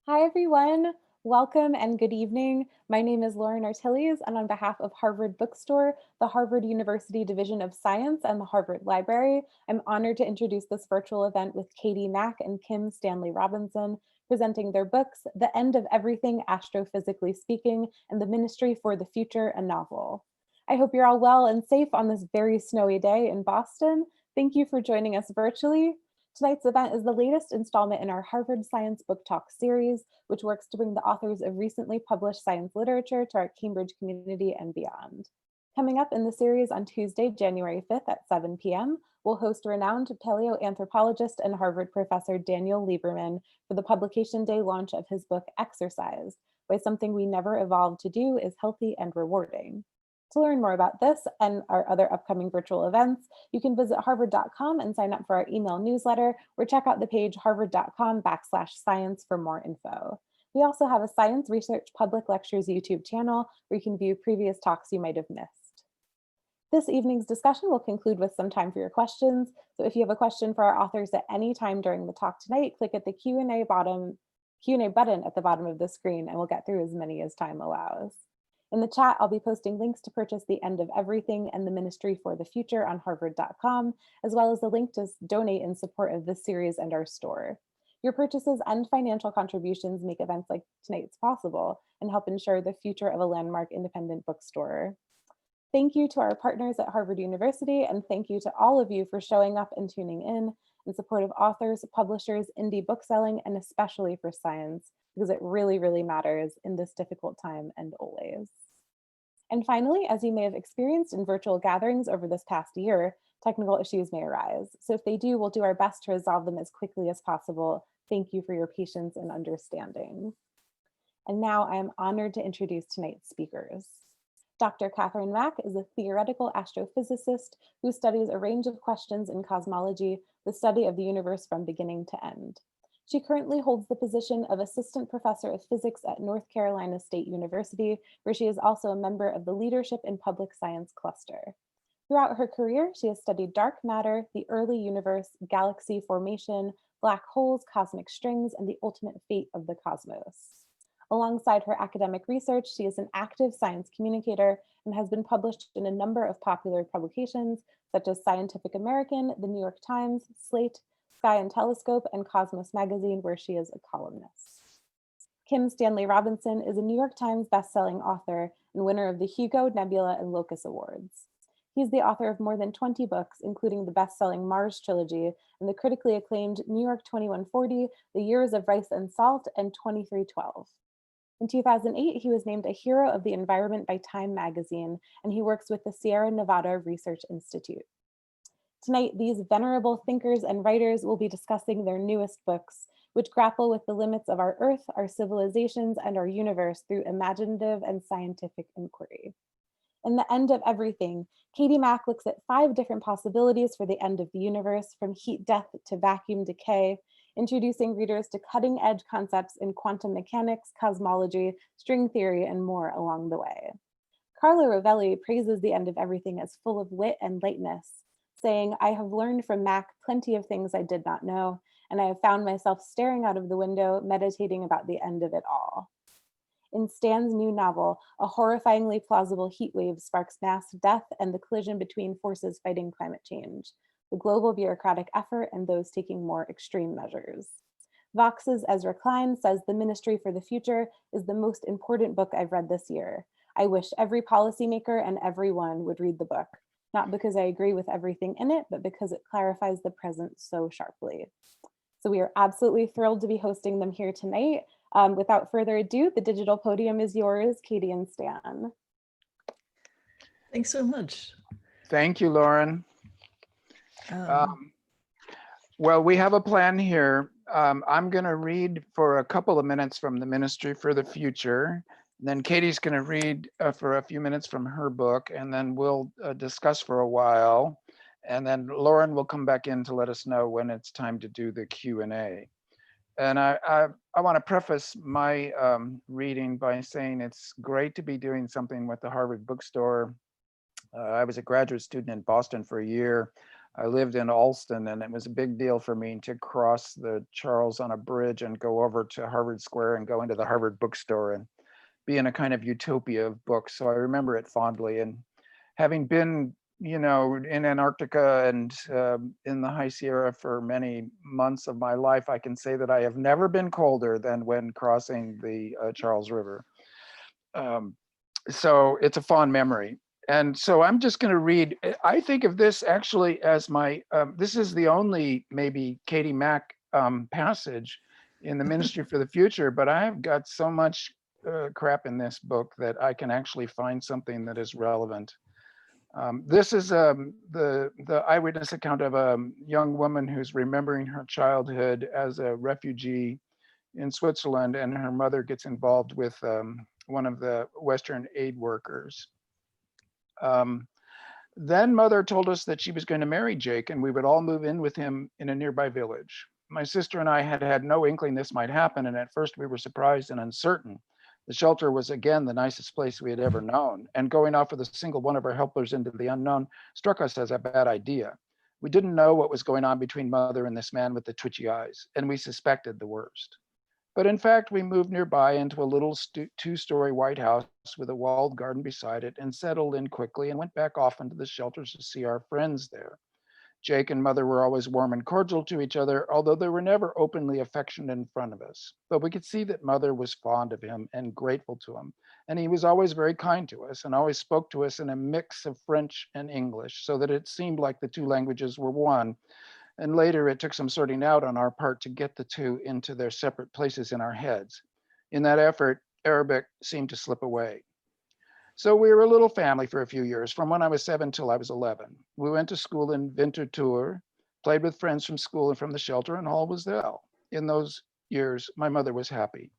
Hi, everyone. Welcome and good evening. My name is Lauren Artilles, and on behalf of Harvard Bookstore, the Harvard University Division of Science, and the Harvard Library, I'm honored to introduce this virtual event with Katie Mack and Kim Stanley Robinson, presenting their books, The End of Everything, Astrophysically Speaking, and The Ministry for the Future, a Novel. I hope you're all well and safe on this very snowy day in Boston. Thank you for joining us virtually. Tonight's event is the latest installment in our Harvard Science Book Talk series, which works to bring the authors of recently published science literature to our Cambridge community and beyond. Coming up in the series on Tuesday, January 5th at 7 p.m., we'll host renowned paleoanthropologist and Harvard professor Daniel Lieberman for the publication day launch of his book, Exercise: Why Something We Never Evolved to Do is Healthy and Rewarding. To learn more about this and our other upcoming virtual events, you can visit harvard.com and sign up for our email newsletter, or check out the page harvard.com/science for more info. We also have a Science Research Public Lectures YouTube channel where you can view previous talks you might have missed. This evening's discussion will conclude with some time for your questions. So if you have a question for our authors at any time during the talk tonight, click at the Q&A button at the bottom of the screen, and we'll get through as many as time allows. In the chat, I'll be posting links to purchase The End of Everything and The Ministry for the Future on harvard.com, as well as a link to donate in support of this series and our store. Your purchases and financial contributions make events like tonight's possible and help ensure the future of a landmark independent bookstore. Thank you to our partners at Harvard University, and thank you to all of you for showing up and tuning in support of authors, publishers, indie bookselling, and especially for science, because it really, really matters in this difficult time and always. And finally, as you may have experienced in virtual gatherings over this past year, technical issues may arise. So if they do, we'll do our best to resolve them as quickly as possible. Thank you for your patience and understanding. And now I am honored to introduce tonight's speakers. Dr. Catherine Mack is a theoretical astrophysicist who studies a range of questions in cosmology, the study of the universe from beginning to end. She currently holds the position of Assistant Professor of Physics at North Carolina State University, where she is also a member of the Leadership in Public Science Cluster. Throughout her career, she has studied dark matter, the early universe, galaxy formation, black holes, cosmic strings, and the ultimate fate of the cosmos. Alongside her academic research, she is an active science communicator and has been published in a number of popular publications, such as Scientific American, The New York Times, Slate, Sky and Telescope, and Cosmos Magazine, where she is a columnist. Kim Stanley Robinson is a New York Times bestselling author and winner of the Hugo, Nebula, and Locus Awards. He's the author of more than 20 books, including the bestselling Mars Trilogy and the critically acclaimed New York 2140, The Years of Rice and Salt, and 2312. In 2008, he was named a Hero of the Environment by Time magazine, and he works with the Sierra Nevada Research Institute. Tonight, these venerable thinkers and writers will be discussing their newest books, which grapple with the limits of our Earth, our civilizations, and our universe through imaginative and scientific inquiry. In The End of Everything, Katie Mack looks at 5 different possibilities for the end of the universe, from heat death to vacuum decay, introducing readers to cutting-edge concepts in quantum mechanics, cosmology, string theory, and more along the way. Carlo Rovelli praises The End of Everything as full of wit and lightness, saying, "I have learned from Mack plenty of things I did not know, and I have found myself staring out of the window, meditating about the end of it all." In Stan's new novel, a horrifyingly plausible heat wave sparks mass death and the collision between forces fighting climate change, the global bureaucratic effort and those taking more extreme measures. Vox's Ezra Klein says The Ministry for the Future is the most important book I've read this year. I wish every policymaker and everyone would read the book, not because I agree with everything in it, but because it clarifies the present so sharply. So we are absolutely thrilled to be hosting them here tonight. Without further ado, the digital podium is yours, Katie and Stan. Thanks so much. Thank you, Lauren. Well, we have a plan here. I'm going to read for a couple of minutes from the Ministry for the Future. Then Katie's going to read for a few minutes from her book, and then we'll discuss for a while. And then Lauren will come back in to let us know when it's time to do the Q&A. And I want to preface my reading by saying it's great to be doing something with the Harvard Bookstore. I was a graduate student in Boston for a year. I lived in Alston, and it was a big deal for me to cross the Charles on a bridge and go over to Harvard Square and go into the Harvard bookstore and be in a kind of utopia of books. So I remember it fondly. And having been, in Antarctica and in the High Sierra for many months of my life, I can say that I have never been colder than when crossing the Charles River. So it's a fond memory. And so I'm just going to read. I think of this actually as this is the only maybe Katie Mack passage in the Ministry for the Future, but I've got so much crap in this book that I can actually find something that is relevant. This is the eyewitness account of a young woman who's remembering her childhood as a refugee in Switzerland, and her mother gets involved with one of the Western aid workers. Then mother told us that she was going to marry Jake and we would all move in with him in a nearby village. My sister and I had had no inkling this might happen, and at first we were surprised and uncertain. The shelter was again the nicest place we had ever known, and going off with a single one of our helpers into the unknown struck us as a bad idea. We didn't know what was going on between mother and this man with the twitchy eyes, and we suspected the worst. But in fact, we moved nearby into a little two-story white house with a walled garden beside it and settled in quickly and went back off into the shelters to see our friends there. Jake and mother were always warm and cordial to each other, although they were never openly affectionate in front of us. But we could see that mother was fond of him and grateful to him. And he was always very kind to us and always spoke to us in a mix of French and English, so that it seemed like the two languages were one. And later it took some sorting out on our part to get the two into their separate places in our heads. In that effort, Arabic seemed to slip away. So we were a little family for a few years, from when I was 7 till I was 11. We went to school in Winterthur, played with friends from school and from the shelter, and all was well. In those years, my mother was happy.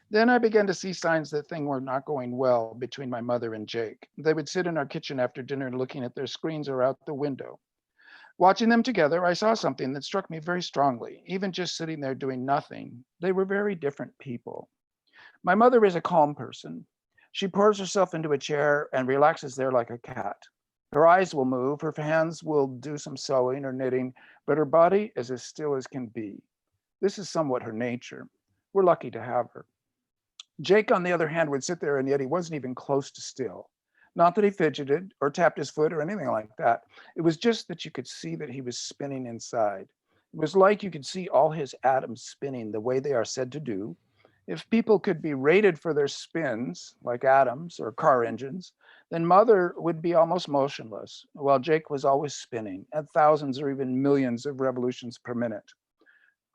Then I began to see signs that things were not going well between my mother and Jake. They would sit in our kitchen after dinner looking at their screens or out the window. Watching them together, I saw something that struck me very strongly. Even just sitting there doing nothing, they were very different people. My mother is a calm person. She pours herself into a chair and relaxes there like a cat. Her eyes will move, her hands will do some sewing or knitting, but her body is as still as can be. This is somewhat her nature. We're lucky to have her. Jake, on the other hand, would sit there, and yet he wasn't even close to still. Not that he fidgeted or tapped his foot or anything like that. It was just that you could see that he was spinning inside. It was like you could see all his atoms spinning the way they are said to do. If people could be rated for their spins, like atoms or car engines, then mother would be almost motionless, while Jake was always spinning at thousands or even millions of revolutions per minute.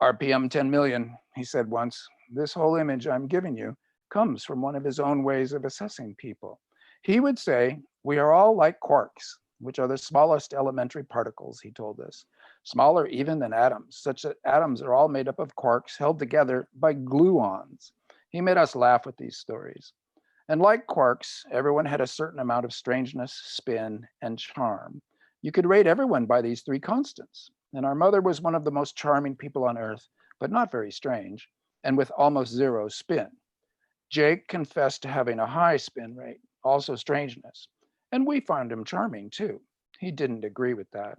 RPM 10 million, he said once. This whole image I'm giving you comes from one of his own ways of assessing people. He would say, we are all like quarks, which are the smallest elementary particles, he told us, smaller even than atoms, such that atoms are all made up of quarks held together by gluons. He made us laugh with these stories. And like quarks, everyone had a certain amount of strangeness, spin, and charm. You could rate everyone by these three constants. And our mother was one of the most charming people on earth, but not very strange, and with almost zero spin. Jake confessed to having a high spin rate, also strangeness. And we found him charming too. He didn't agree with that.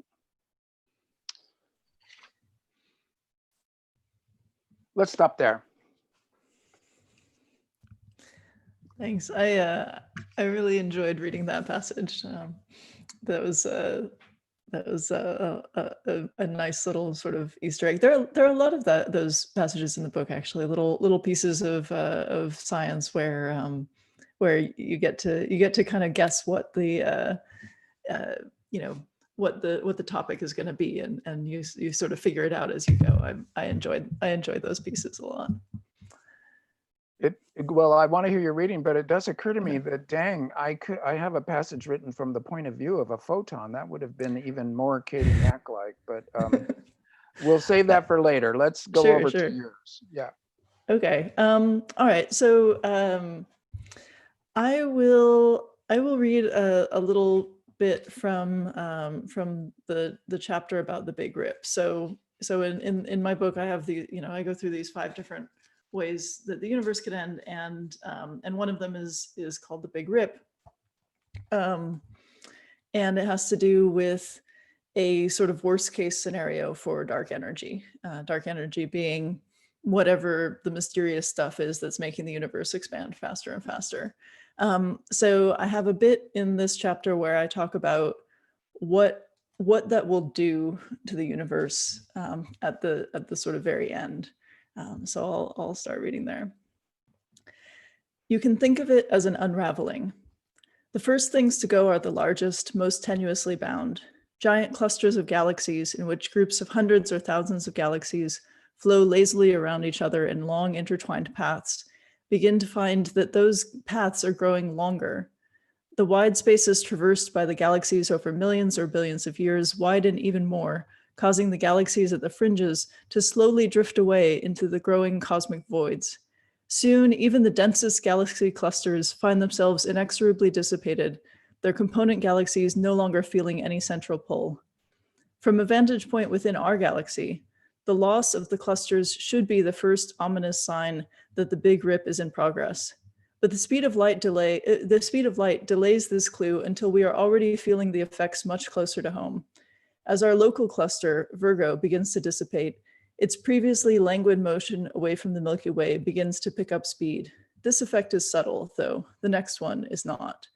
Let's stop there. Thanks. I really enjoyed reading that passage. That was a nice little sort of Easter egg. There are a lot of those passages in the book, actually, little pieces of science where you get to kind of guess what the what the topic is going to be, and you sort of figure it out as you go. I enjoyed those pieces a lot. Well, I want to hear your reading, but it does occur to me that, dang, I have a passage written from the point of view of a photon. That would have been even more Katie Mack-like, but we'll save that for later. Let's go over to yours. Yeah. Okay. All right. So I will read a little bit from the chapter about the Big Rip. So in my book, I have I go through these 5 different ways that the universe could end, and one of them is called the Big Rip, and it has to do with a sort of worst case scenario for dark energy. Dark energy being whatever the mysterious stuff is that's making the universe expand faster and faster. So I have a bit in this chapter where I talk about what that will do to the universe at the sort of very end. So I'll start reading there. You can think of it as an unraveling. The first things to go are the largest, most tenuously bound, giant clusters of galaxies in which groups of hundreds or thousands of galaxies flow lazily around each other in long intertwined paths, begin to find that those paths are growing longer. The wide spaces traversed by the galaxies over millions or billions of years widen even more, causing the galaxies at the fringes to slowly drift away into the growing cosmic voids. Soon, even the densest galaxy clusters find themselves inexorably dissipated, their component galaxies no longer feeling any central pull. From a vantage point within our galaxy, the loss of the clusters should be the first ominous sign that the Big Rip is in progress. But the speed of light delays this clue until we are already feeling the effects much closer to home. As our local cluster, Virgo, begins to dissipate, its previously languid motion away from the Milky Way begins to pick up speed. This effect is subtle, though. The next one is not.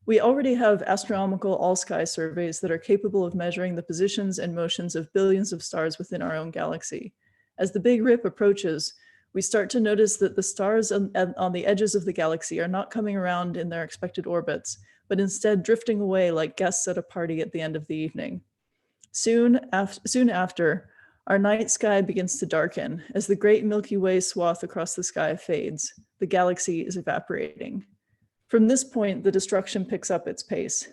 We already have astronomical all-sky surveys that are capable of measuring the positions and motions of billions of stars within our own galaxy. As the Big Rip approaches, we start to notice that the stars on the edges of the galaxy are not coming around in their expected orbits, but instead drifting away like guests at a party at the end of the evening. Soon after, our night sky begins to darken as the great Milky Way swath across the sky fades. The galaxy is evaporating. From this point, the destruction picks up its pace.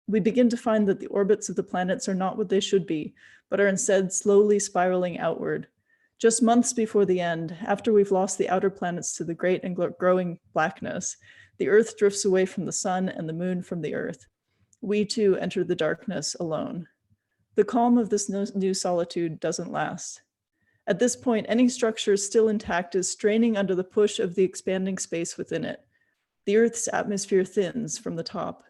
We begin to find that the orbits of the planets are not what they should be, but are instead slowly spiraling outward. Just months before the end, after we've lost the outer planets to the great and growing blackness, the Earth drifts away from the sun and the moon from the Earth. We too enter the darkness alone. The calm of this new solitude doesn't last. At this point, any structure still intact is straining under the push of the expanding space within it. The Earth's atmosphere thins from the top.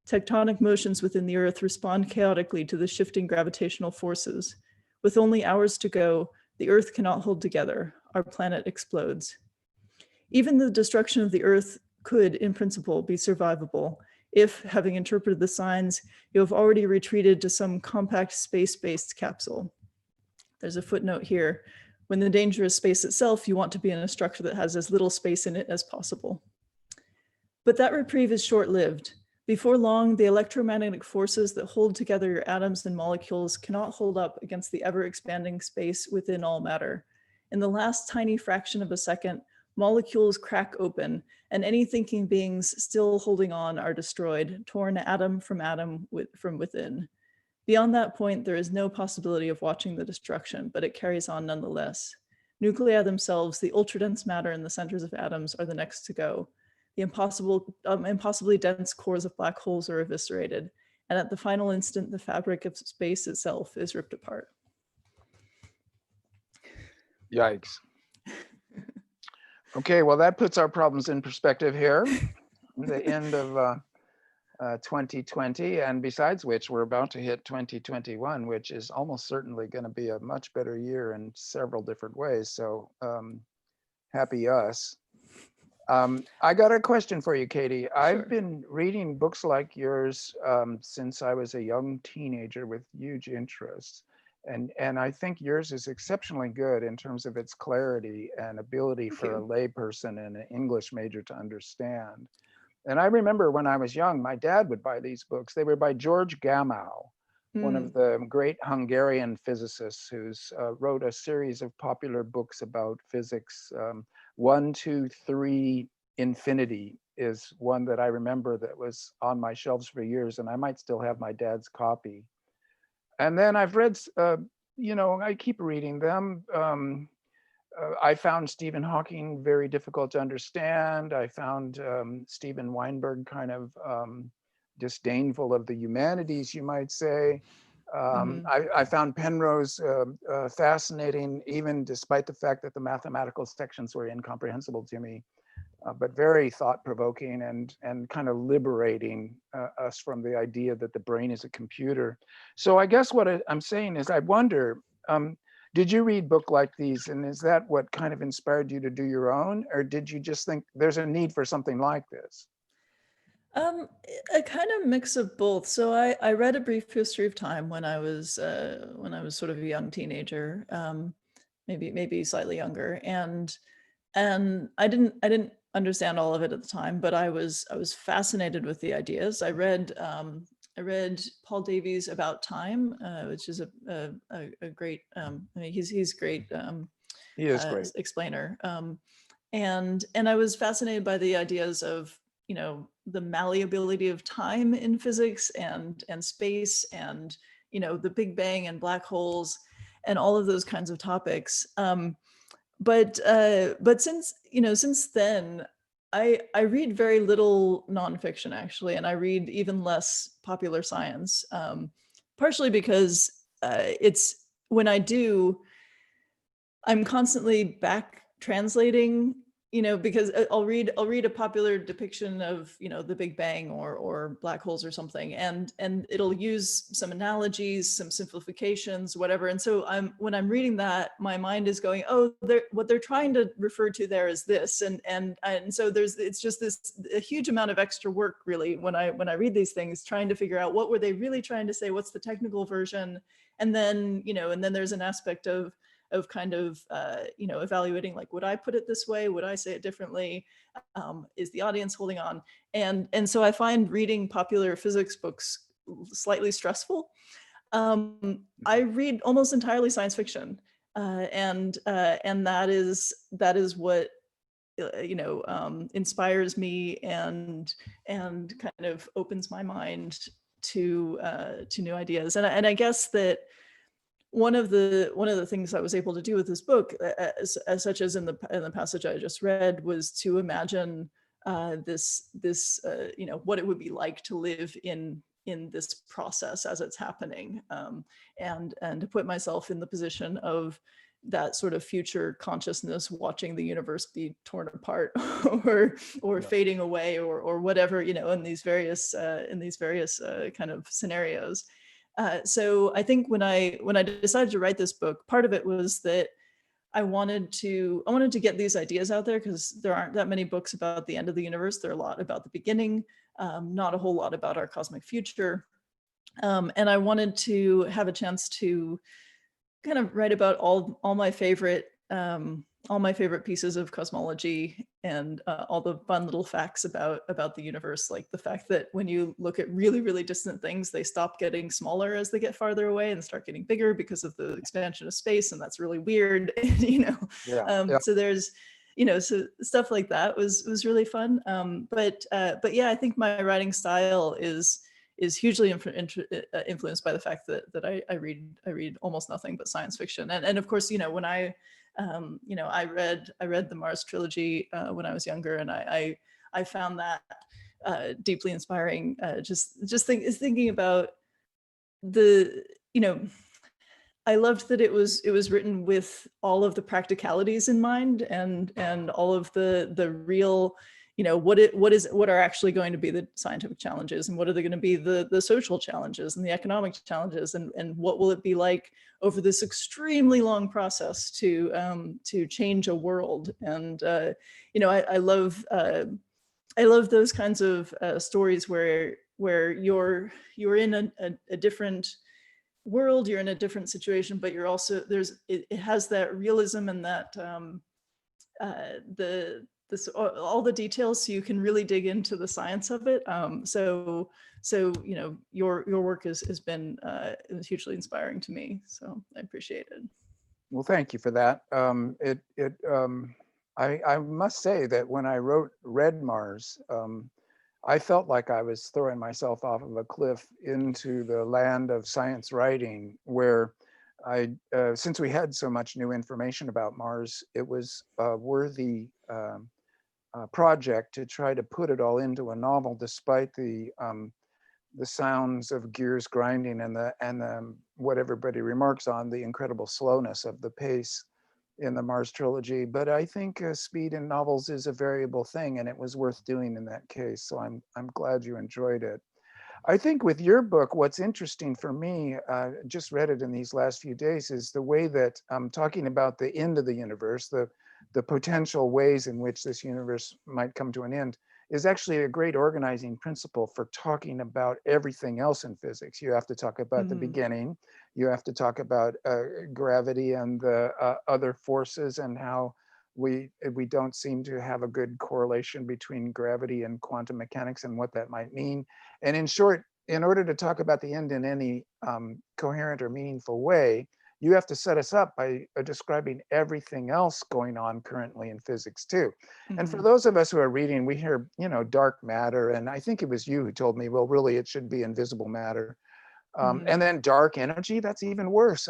Tectonic motions within the Earth respond chaotically to the shifting gravitational forces. With only hours to go, the Earth cannot hold together. Our planet explodes. Even the destruction of the Earth could, in principle, be survivable if, having interpreted the signs, you have already retreated to some compact space-based capsule. There's a footnote here. When the danger is space itself, you want to be in a structure that has as little space in it as possible. But that reprieve is short-lived. Before long, the electromagnetic forces that hold together your atoms and molecules cannot hold up against the ever-expanding space within all matter. In the last tiny fraction of a second, molecules crack open, and any thinking beings still holding on are destroyed, torn atom from within. Beyond that point, there is no possibility of watching the destruction, but it carries on nonetheless. Nuclei themselves, the ultradense matter in the centers of atoms, are the next to go. The impossibly dense cores of black holes are eviscerated, and at the final instant, the fabric of space itself is ripped apart. Yikes. Okay, well, that puts our problems in perspective here. The end of 2020, and besides which, we're about to hit 2021, which is almost certainly going to be a much better year in several different ways. So happy us. I got a question for you, Katie. Sure. I've been reading books like yours since I was a young teenager with huge interest. And I think yours is exceptionally good in terms of its clarity and ability for a layperson and an English major to understand. And I remember when I was young, my dad would buy these books. They were by George Gamow, one of the great Hungarian physicists who's wrote a series of popular books about physics. 1, 2, 3, Infinity is one that I remember that was on my shelves for years, and I might still have my dad's copy. And then I've read, I keep reading them. I found Stephen Hawking very difficult to understand. I found Steven Weinberg kind of disdainful of the humanities, you might say. I found Penrose fascinating, even despite the fact that the mathematical sections were incomprehensible to me. but very thought-provoking and kind of liberating us from the idea that the brain is a computer. So I guess what I'm saying is, I wonder, did you read books like these, and is that what kind of inspired you to do your own, or did you just think there's a need for something like this? A kind of mix of both. So I read A Brief History of Time when I was sort of a young teenager, maybe slightly younger, and I didn't understand all of it at the time, but I was fascinated with the ideas. I read Paul Davies' About Time, which is a great. I mean, he's great He is great. explainer, and I was fascinated by the ideas of, the malleability of time in physics and space, and the Big Bang and black holes and all of those kinds of topics. But since then, I read very little nonfiction, actually, and I read even less popular science, partially because it's when I do, I'm constantly back translating, because I'll read a popular depiction of, the Big Bang or black holes or something, and it'll use some analogies, some simplifications, whatever. And so when I'm reading that, my mind is going, oh, what they're trying to refer to there is this, and so it's just a huge amount of extra work, really, when I read these things, trying to figure out what were they really trying to say, what's the technical version, and then there's an aspect of kind of, evaluating, like, would I put it this way? Would I say it differently? Is the audience holding on? And so I find reading popular physics books slightly stressful. I read almost entirely science fiction, and that is what inspires me and kind of opens my mind to new ideas. And I guess that one of the things I was able to do with this book, as such as in the passage I just read, was to imagine this what it would be like to live in this process as it's happening, and to put myself in the position of that sort of future consciousness watching the universe be torn apart or fading away or whatever, in these various kind of scenarios. So I think when I decided to write this book, part of it was that I wanted to get these ideas out there, because there aren't that many books about the end of the universe. There are a lot about the beginning, not a whole lot about our cosmic future. And I wanted to have a chance to kind of write about all my favorite pieces of cosmology, and all the fun little facts about the universe, like the fact that when you look at really, really distant things, they stop getting smaller as they get farther away and start getting bigger because of the expansion of space, and that's really weird. Yeah. So there's so stuff like that was really fun. But yeah, I think my writing style is hugely influenced by the fact that I read almost nothing but science fiction, and of course, when I read the Mars Trilogy when I was younger, and I found that deeply inspiring. Thinking about the I loved that it was written with all of the practicalities in mind, and all of the real, what are actually going to be the scientific challenges, and what are they going to be the social challenges and the economic challenges, and what will it be like over this extremely long process to change a world. And I love those kinds of stories where you're in a different world, you're in a different situation, but you're also it has that realism and that all the details, so you can really dig into the science of it. So your work has been hugely inspiring to me, so I appreciate it. Well, thank you for that. I must say that when I read Mars, I felt like I was throwing myself off of a cliff into the land of science writing, where since we had so much new information about Mars, it was a worthy project to try to put it all into a novel, despite the sounds of gears grinding and the what everybody remarks on, the incredible slowness of the pace. in the Mars Trilogy, but I think speed in novels is a variable thing, and it was worth doing in that case. So I'm glad you enjoyed it. I think with your book, what's interesting for me, just read it in these last few days, is the way that talking about the end of the universe, the potential ways in which this universe might come to an end, is actually a great organizing principle for talking about everything else in physics. You have to talk about the beginning. You have to talk about gravity and the other forces, and how we don't seem to have a good correlation between gravity and quantum mechanics and what that might mean. And in short, in order to talk about the end in any coherent or meaningful way, you have to set us up by describing everything else going on currently in physics too. And for those of us who are reading, we hear, dark matter. And I think it was you who told me, well, really, it should be invisible matter. And then dark energy, that's even worse.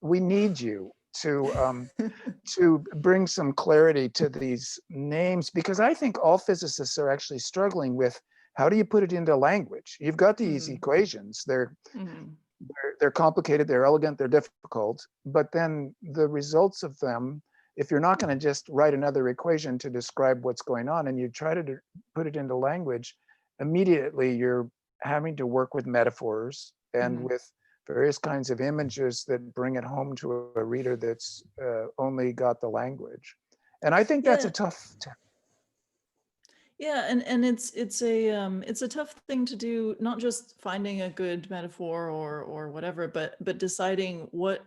We need you to bring some clarity to these names, because I think all physicists are actually struggling with, how do you put it into language? You've got these equations. They're complicated, they're elegant, they're difficult, but then the results of them, if you're not going to just write another equation to describe what's going on and you try to put it into language, immediately you're having to work with metaphors and with various kinds of images that bring it home to a reader that's only got the language. And I think that's a tough. Yeah, and it's a tough thing to do, not just finding a good metaphor or whatever, but deciding what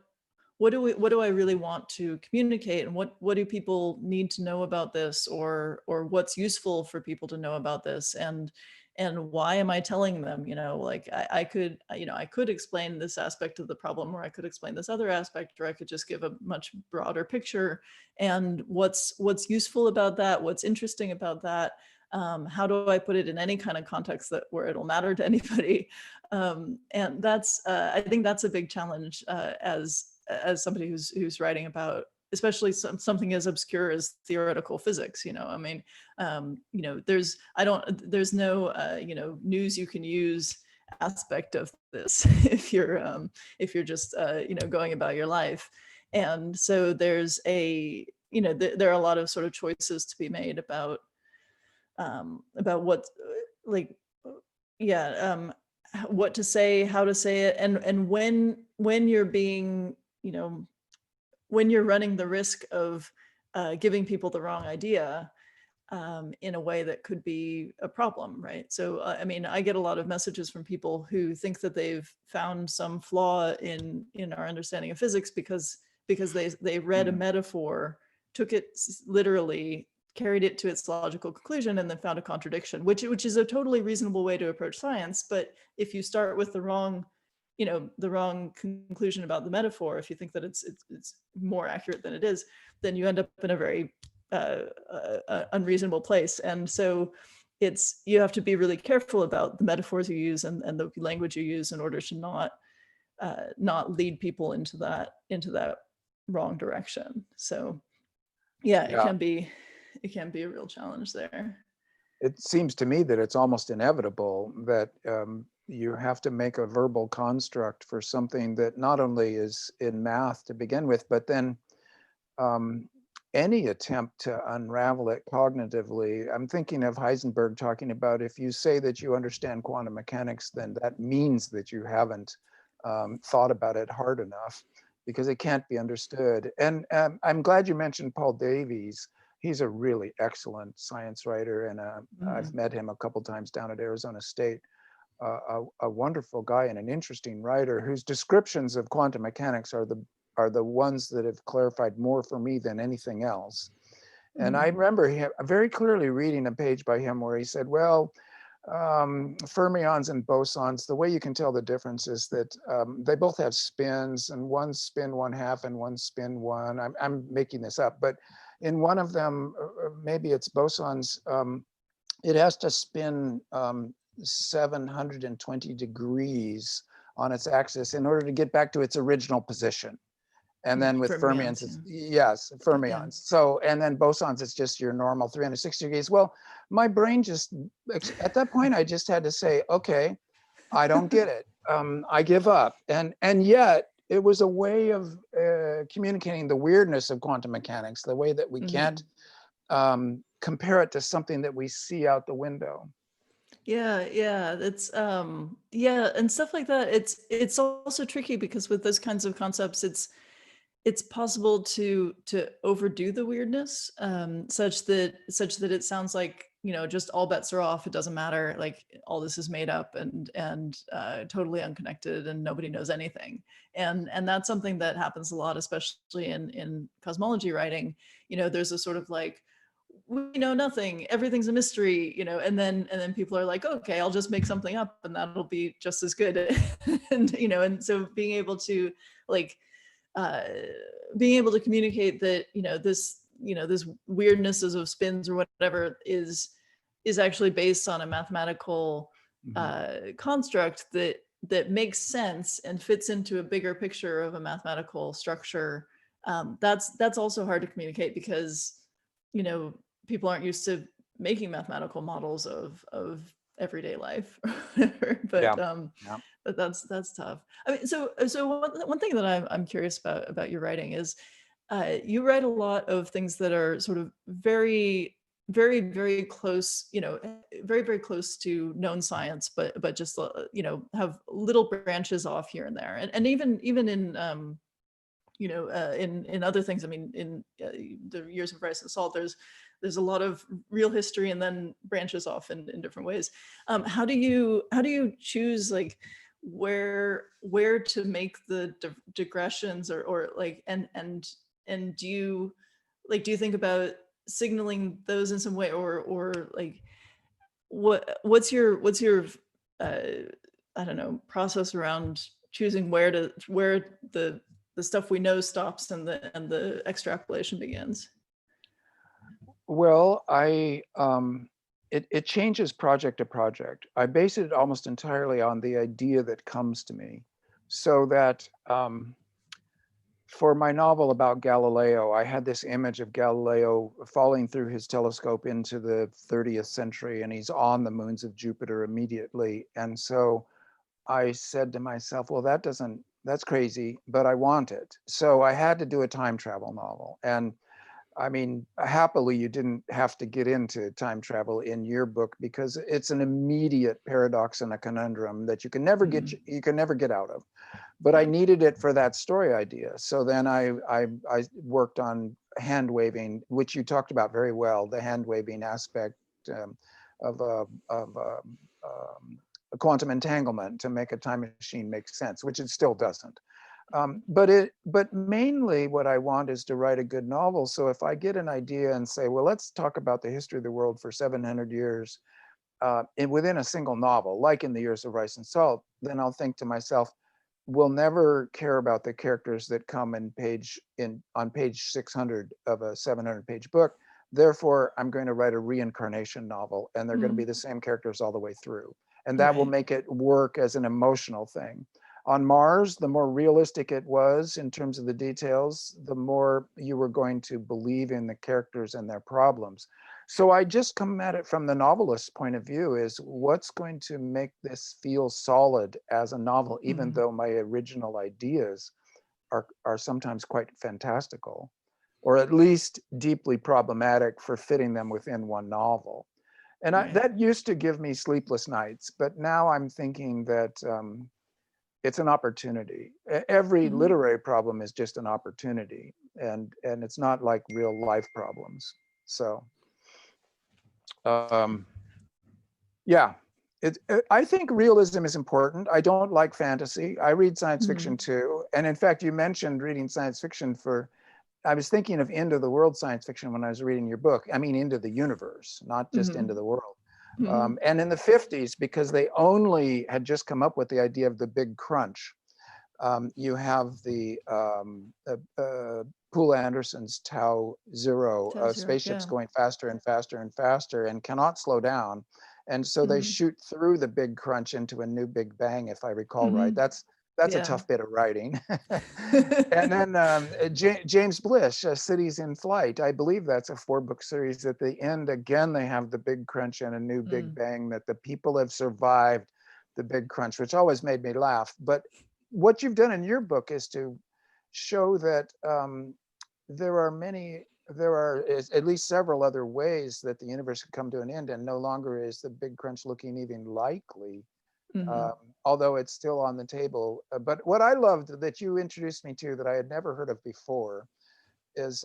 do I really want to communicate, and what do people need to know about this, or what's useful for people to know about this, and why am I telling them? Like I could explain this aspect of the problem, or I could explain this other aspect, or I could just give a much broader picture. And what's useful about that, what's interesting about that, how do I put it in any kind of context where it'll matter to anybody? And that's I think that's a big challenge as somebody who's writing about, especially something as obscure as theoretical physics. I mean, there's no news you can use aspect of this if you're just going about your life. And so there's there are a lot of sort of choices to be made about what, like, what to say, how to say it, and when you're being, when you're running the risk of giving people the wrong idea in a way that could be a problem, right? So, I mean, I get a lot of messages from people who think that they've found some flaw in our understanding of physics because they read a metaphor, took it literally, carried it to its logical conclusion, and then found a contradiction, which is a totally reasonable way to approach science. But if you start with the wrong conclusion about the metaphor, if you think that it's more accurate than it is, then you end up in a very unreasonable place. And so you have to be really careful about the metaphors you use and the language you use in order to not lead people into that wrong direction. So yeah. It can be a real challenge there. It seems to me that it's almost inevitable that you have to make a verbal construct for something that not only is in math to begin with, but then any attempt to unravel it cognitively. I'm thinking of Heisenberg talking about, if you say that you understand quantum mechanics, then that means that you haven't thought about it hard enough, because it can't be understood. And I'm glad you mentioned Paul Davies. He's a really excellent science writer, and I've met him a couple times down at Arizona State. A wonderful guy and an interesting writer whose descriptions of quantum mechanics are the ones that have clarified more for me than anything else. And I remember him very clearly reading a page by him where he said, well, fermions and bosons, the way you can tell the difference is that they both have spins, and one spin 1/2 and one spin 1. I'm making this up, but in one of them, maybe it's bosons, it has to spin 720 degrees on its axis in order to get back to its original position. And then with fermions, it's, yes, fermions. Yeah. So, and then bosons, it's just your normal 360 degrees. Well, my brain just, at that point, I just had to say, okay, I don't get it. I give up. And yet, it was a way of communicating the weirdness of quantum mechanics, the way that we can't compare it to something that we see out the window. Yeah, that's yeah, and stuff like that. It's also tricky because with those kinds of concepts, it's possible to overdo the weirdness, such that it sounds like, just all bets are off. It doesn't matter. Like all this is made up and totally unconnected, and nobody knows anything. And that's something that happens a lot, especially in cosmology writing. There's a sort of like, we know nothing, everything's a mystery, and then people are like, okay, I'll just make something up and that'll be just as good. And so being able to like uh being able to communicate that this weirdness of spins or whatever is actually based on a mathematical construct that makes sense and fits into a bigger picture of a mathematical structure. That's also hard to communicate because people aren't used to making mathematical models of everyday life. but Yeah. Yeah. but that's tough. I mean, so one thing that I'm curious about your writing is you write a lot of things that are sort of very very very close, very very close to known science, but just have little branches off here and there, and even in in other things. I mean, in the Years of Rice and Salt, there's a lot of real history and then branches off in different ways. How do you choose like where to make the digressions, or like and do you think about signaling those in some way, or like what's your uh I don't know, process around choosing where the stuff we know stops and the extrapolation begins? Well, it changes project to project. I base it almost entirely on the idea that comes to me, so that for my novel about Galileo, I had this image of Galileo falling through his telescope into the 30th century, and he's on the moons of Jupiter immediately. And so I said to myself, well, that's crazy, but I want it. So I had to do a time travel novel. And I mean, happily, you didn't have to get into time travel in your book because it's an immediate paradox and a conundrum that you can never get out of. But I needed it for that story idea. So then I worked on hand waving, which you talked about very well, the hand waving aspect of a quantum entanglement to make a time machine make sense, which it still doesn't. But mainly what I want is to write a good novel. So if I get an idea and say, well, let's talk about the history of the world for 700 years within a single novel, like in the Years of Rice and Salt, then I'll think to myself, we'll never care about the characters that come on page 600 of a 700-page book. Therefore, I'm going to write a reincarnation novel, and they're going to be the same characters all the way through. And that will make it work as an emotional thing. On Mars, the more realistic it was in terms of the details, the more you were going to believe in the characters and their problems. So I just come at it from the novelist's point of view, is what's going to make this feel solid as a novel, even though my original ideas are sometimes quite fantastical, or at least deeply problematic for fitting them within one novel. And that used to give me sleepless nights, but now I'm thinking that it's an opportunity. Every literary problem is just an opportunity, and it's not like real life problems. So, yeah, I think realism is important. I don't like fantasy. I read science fiction too. And in fact, you mentioned reading science fiction I was thinking of end of the world science fiction when I was reading your book. I mean, into the universe, not just into the world. And in the 50s, because they only had just come up with the idea of the big crunch, you have the Poole Anderson's Tau Zero, spaceships going faster and faster and faster and cannot slow down. And so they shoot through the big crunch into a new big bang, if I recall right. That's a tough bit of writing. And then James Blish, Cities in Flight. I believe that's a 4-book series. At the end, again, they have the big crunch and a new big bang, that the people have survived the big crunch, which always made me laugh. But what you've done in your book is to show that there are at least several other ways that the universe could come to an end, and no longer is the Big Crunch looking even likely, Mhm. although it's still on the table. But what I loved that you introduced me to that I had never heard of before is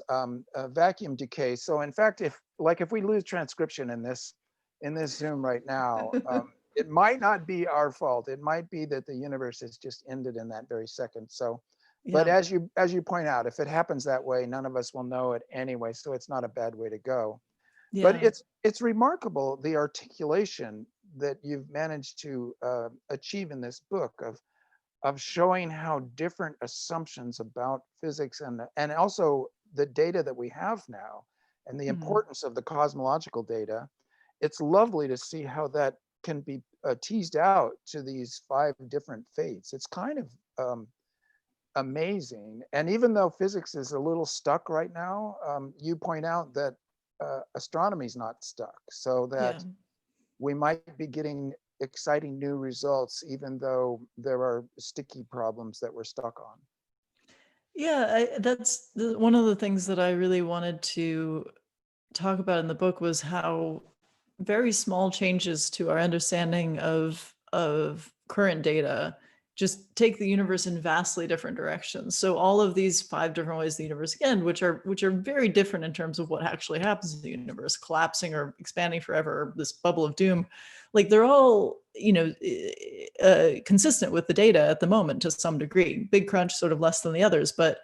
vacuum decay. So in fact, if we lose transcription in this Zoom right now, it might not be our fault. It might be that the universe has just ended in that very second. So, but Yeah. as you point out, if it happens that way, none of us will know it anyway. So it's not a bad way to go. But Yeah. it's remarkable the articulation that you've managed to achieve in this book of showing how different assumptions about physics and also the data that we have now and the Mhm. importance of the cosmological data. It's lovely to see how that can be teased out to these 5 different fates. It's kind of amazing. And even though physics is a little stuck right now, you point out that astronomy is not stuck, so Yeah. that we might be getting exciting new results, even though there are sticky problems that we're stuck on. Yeah, that's one of the things that I really wanted to talk about in the book was how very small changes to our understanding of current data just take the universe in vastly different directions. So all of these 5 different ways the universe again, which are very different in terms of what actually happens in the universe, collapsing or expanding forever, or this bubble of doom, like they're all, consistent with the data at the moment to some degree. Big Crunch sort of less than the others, but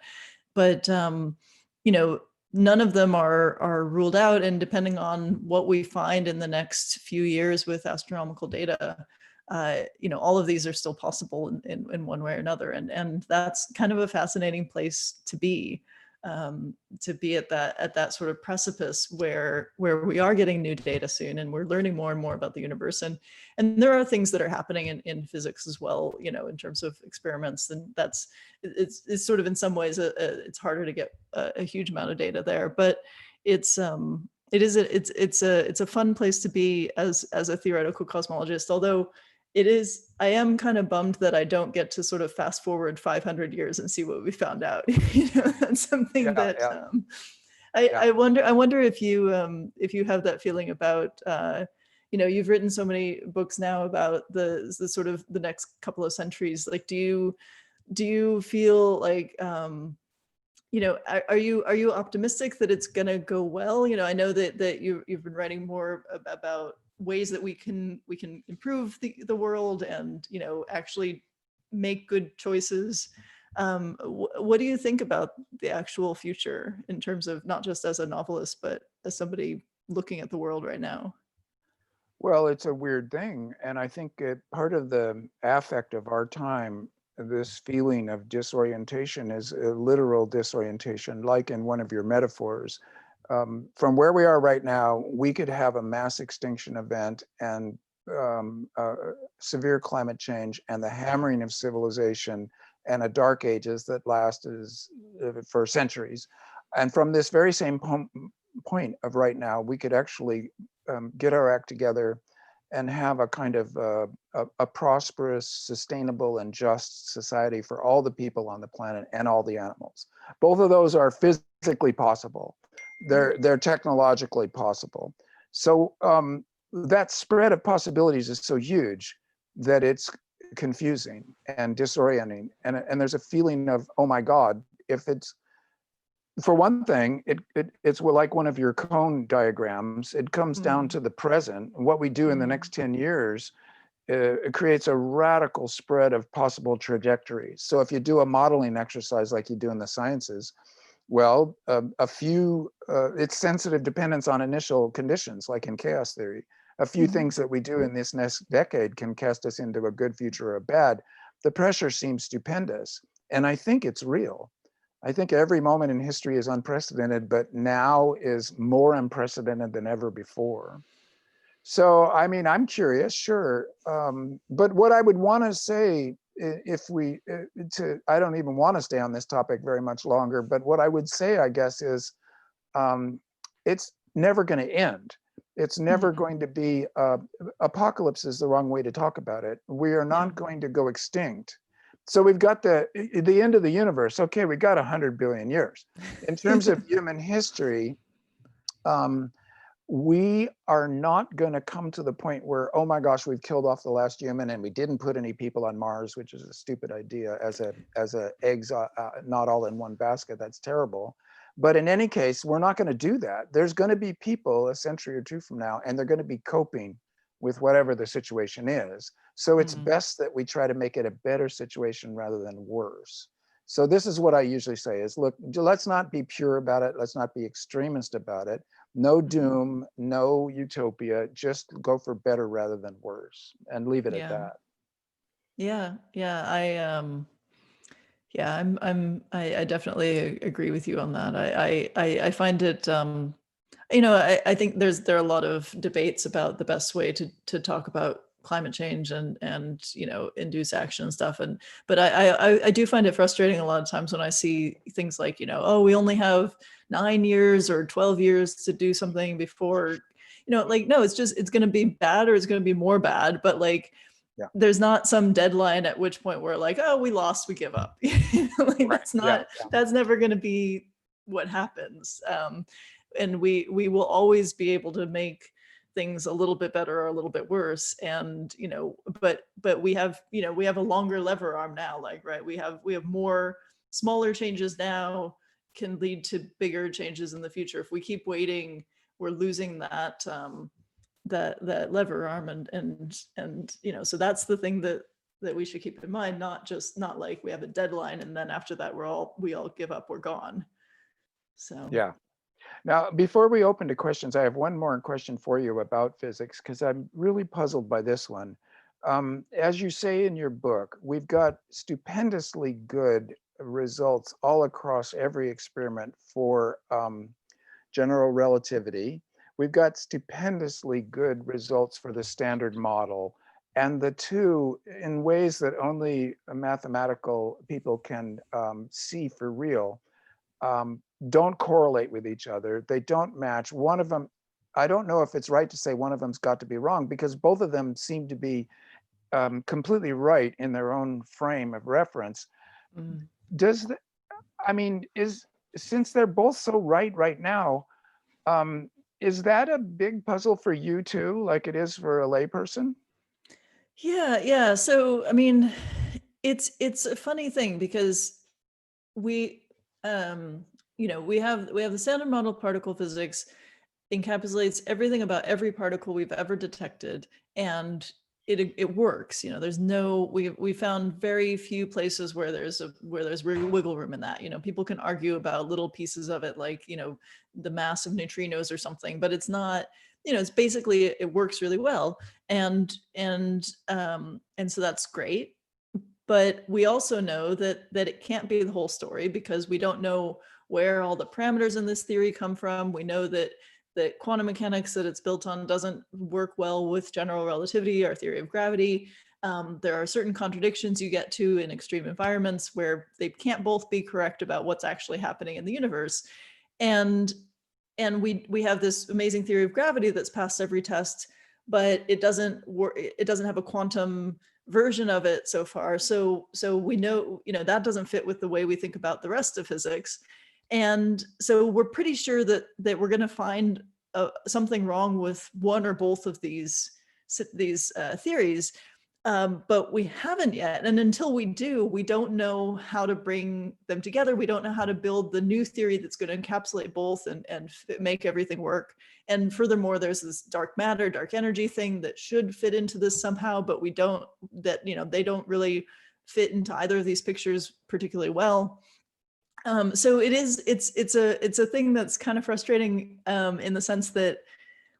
you know, none of them are ruled out. And depending on what we find in the next few years with astronomical data, all of these are still possible in one way or another. And that's kind of a fascinating place to be at that sort of precipice where we are getting new data soon, and we're learning more and more about the universe. And there are things that are happening in physics as well, in terms of experiments. And it's sort of in some ways it's harder to get a huge amount of data there, but it's it's a fun place to be as a theoretical cosmologist. Although I am kind of bummed that I don't get to sort of fast forward 500 years and see what we found out. That's something Yeah, that yeah, yeah. I wonder if you have that feeling about you've written so many books now about the sort of the next couple of centuries. Like, do you feel like are you optimistic that it's going to go well? I know that you've been writing more about ways that we can improve the world and actually make good choices. What do you think about the actual future in terms of not just as a novelist, but as somebody looking at the world right now? Well, it's a weird thing. And I think part of the affect of our time, this feeling of disorientation, is a literal disorientation, like in one of your metaphors. From where we are right now, we could have a mass extinction event and severe climate change and the hammering of civilization and a dark ages that lasts for centuries. And from this very same point of right now, we could actually get our act together and have a kind of a prosperous, sustainable, and just society for all the people on the planet and all the animals. Both of those are physically possible. They're technologically possible. So that spread of possibilities is so huge that it's confusing and disorienting. And there's a feeling of, oh my God, if it's, for one thing, it's like one of your cone diagrams. It comes down to the present. What we do in the next 10 years, it creates a radical spread of possible trajectories. So if you do a modeling exercise like you do in the sciences, well, it's sensitive dependence on initial conditions, like in chaos theory. A few things that we do in this next decade can cast us into a good future or a bad. The pressure seems stupendous, and I think it's real. I think every moment in history is unprecedented, but now is more unprecedented than ever before. So, I mean, I'm curious, sure. But what I would want to say, I don't even want to stay on this topic very much longer, but what I would say, I guess, is it's never going to end. It's never going to be, apocalypse is the wrong way to talk about it. We are not going to go extinct. So we've got the end of the universe. Okay, we got 100 billion years. In terms of human history, we are not going to come to the point where, oh my gosh, we've killed off the last human and we didn't put any people on Mars, which is a stupid idea as a eggs not all in one basket. That's terrible. But in any case, we're not going to do that. There's going to be people a century or two from now, and they're going to be coping with whatever the situation is. So it's best that we try to make it a better situation rather than worse. So this is what I usually say is, look, let's not be pure about it. Let's not be extremist about it. No doom, no utopia, just go for better rather than worse and leave it at that. I definitely agree with you on that. I find it, I think there are a lot of debates about the best way to talk about climate change and induce action and stuff. But I do find it frustrating a lot of times when I see things like, oh, we only have 9 years or 12 years to do something before, like, no, it's going to be bad or it's going to be more bad. But like, there's not some deadline at which point we're like, oh, we lost, we give up. That's never going to be what happens. And we will always be able to make things a little bit better or a little bit worse. And, but we have a longer lever arm now, like, right. We have more smaller changes now can lead to bigger changes in the future. If we keep waiting, we're losing that, that lever arm and so that's the thing that we should keep in mind, not like we have a deadline and then after that we all give up, we're gone. So yeah. Now, before we open to questions, I have one more question for you about physics, because I'm really puzzled by this one. As you say in your book, we've got stupendously good results all across every experiment for general relativity. We've got stupendously good results for the standard model. And the two, in ways that only mathematical people can see for real, don't correlate with each other. They don't match. One of them, I don't know if it's right to say one of them's got to be wrong, because both of them seem to be completely right in their own frame of reference. Since they're both so right now, is that a big puzzle for you too, like it is for a layperson? Yeah. So, I mean, it's a funny thing because we have the standard model particle physics encapsulates everything about every particle we've ever detected, and it works. There's we found very few places where there's wiggle room in that. People can argue about little pieces of it, like the mass of neutrinos or something, but it's not. It's basically, it works really well, and so that's great. But we also know that it can't be the whole story, because we don't know where all the parameters in this theory come from. We know that quantum mechanics that it's built on doesn't work well with general relativity, our theory of gravity. There are certain contradictions you get to in extreme environments where they can't both be correct about what's actually happening in the universe. And we have this amazing theory of gravity that's passed every test, but it doesn't work. It doesn't have a quantum version of it so far. So we know, that doesn't fit with the way we think about the rest of physics. And so we're pretty sure that we're going to find something wrong with one or both of these theories, but we haven't yet. And until we do, we don't know how to bring them together. We don't know how to build the new theory that's going to encapsulate both and make everything work. And furthermore, there's this dark matter, dark energy thing that should fit into this somehow, but they don't really fit into either of these pictures particularly well. So it's a thing that's kind of frustrating in the sense that,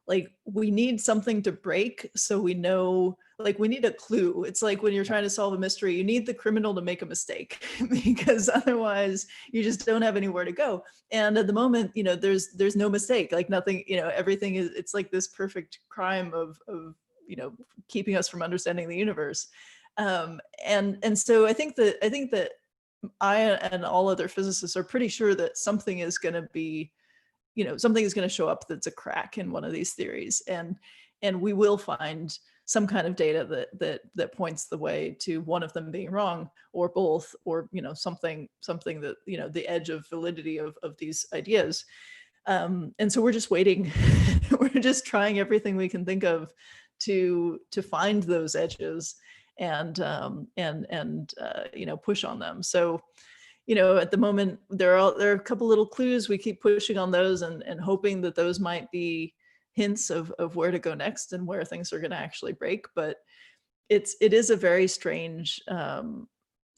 like, we need something to break, so we know, like, we need a clue. It's like when you're trying to solve a mystery, you need the criminal to make a mistake, because otherwise you just don't have anywhere to go. And at the moment, there's no mistake, like nothing, everything is, it's like this perfect crime of keeping us from understanding the universe. And so I think that I and all other physicists are pretty sure that something is going to be, something is going to show up that's a crack in one of these theories, and we will find some kind of data that points the way to one of them being wrong, or both, or something that the edge of validity of these ideas. And so we're just waiting. We're just trying everything we can think of to find those edges and push on them. So at the moment there are a couple little clues. We keep pushing on those and hoping that those might be hints of where to go next and where things are going to actually break. But it is a very strange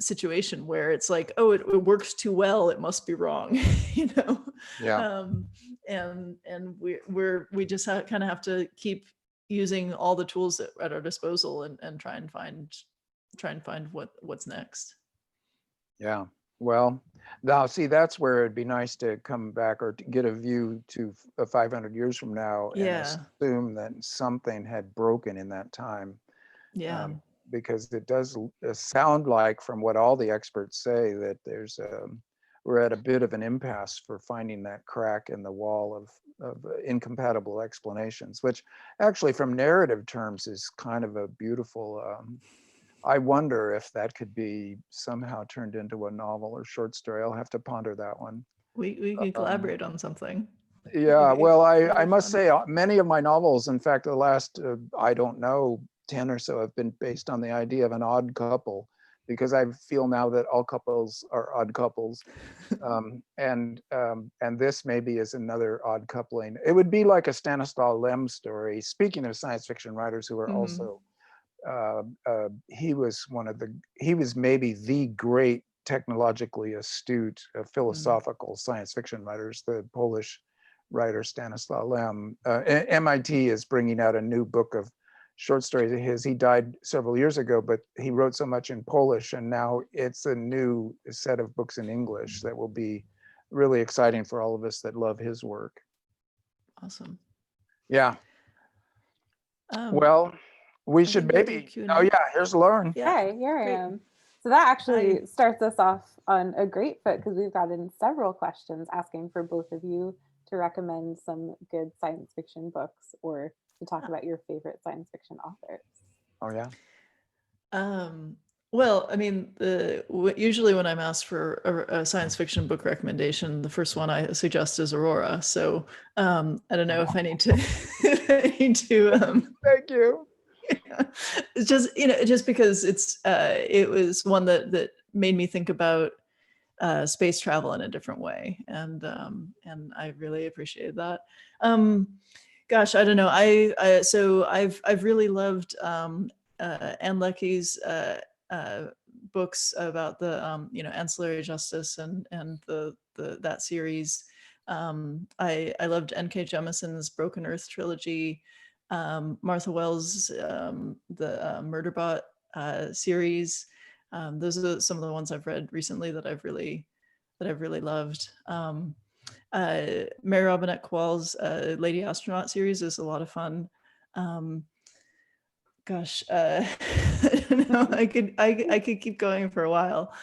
situation where it's like, oh, it works too well, it must be wrong. Yeah. And we just kind of have to keep using all the tools at our disposal and try and find what's next. Yeah. Well, now see, that's where it'd be nice to come back or to get a view to 500 years from now and assume that something had broken in that time. Yeah. Because it does sound like, from what all the experts say, that we're at a bit of an impasse for finding that crack in the wall of incompatible explanations, which actually from narrative terms is kind of a beautiful, I wonder if that could be somehow turned into a novel or short story. I'll have to ponder that one. We could collaborate on something. Yeah, well, I must say many of my novels, in fact, the last, I don't know, 10 or so have been based on the idea of an odd couple, because I feel now that all couples are odd couples. And this maybe is another odd coupling. It would be like a Stanislaw Lem story. Speaking of science fiction writers who are also, he was maybe the great technologically astute philosophical science fiction writers, the Polish writer Stanislaw Lem. MIT is bringing out a new book of short stories of his. He died several years ago, but he wrote so much in Polish, and now it's a new set of books in English that will be really exciting for all of us that love his work. Awesome. Yeah. Well, we should maybe, oh yeah, here's Lauren. Hey, here I am. So that actually starts us off on a great foot, because we've gotten several questions asking for both of you to recommend some good science fiction books or to talk about your favorite science fiction authors. Oh yeah. Well, I mean, usually when I'm asked for a science fiction book recommendation, the first one I suggest is Aurora. So I don't know if I need to. Thank you. It's just because it was one that made me think about space travel in a different way, and I really appreciated that. Gosh, I don't know. I've really loved Anne Leckie's books about the ancillary justice and that series. I loved N.K. Jemison's Broken Earth trilogy, Martha Wells' the Murderbot series. Those are some of the ones I've read recently that I've really loved. Mary Robinette Kowal's Lady Astronaut series is a lot of fun. Gosh, I don't know. I could keep going for a while.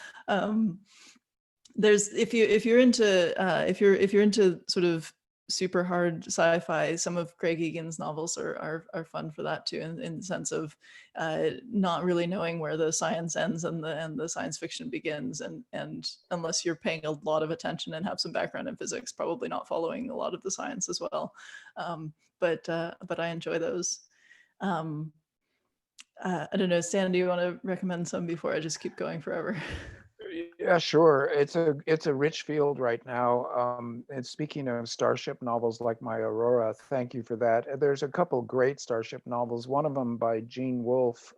There's if you're into sort of super hard sci-fi, some of Craig Egan's novels are fun for that too, in the sense of not really knowing where the science ends and the science fiction begins, and unless you're paying a lot of attention and have some background in physics, probably not following a lot of the science as well. But I enjoy those. I don't know, Stan, do you want to recommend some before I just keep going forever? Yeah, sure. It's a rich field right now. And speaking of starship novels like my Aurora, thank you for that. There's a couple great starship novels. One of them by Gene Wolfe,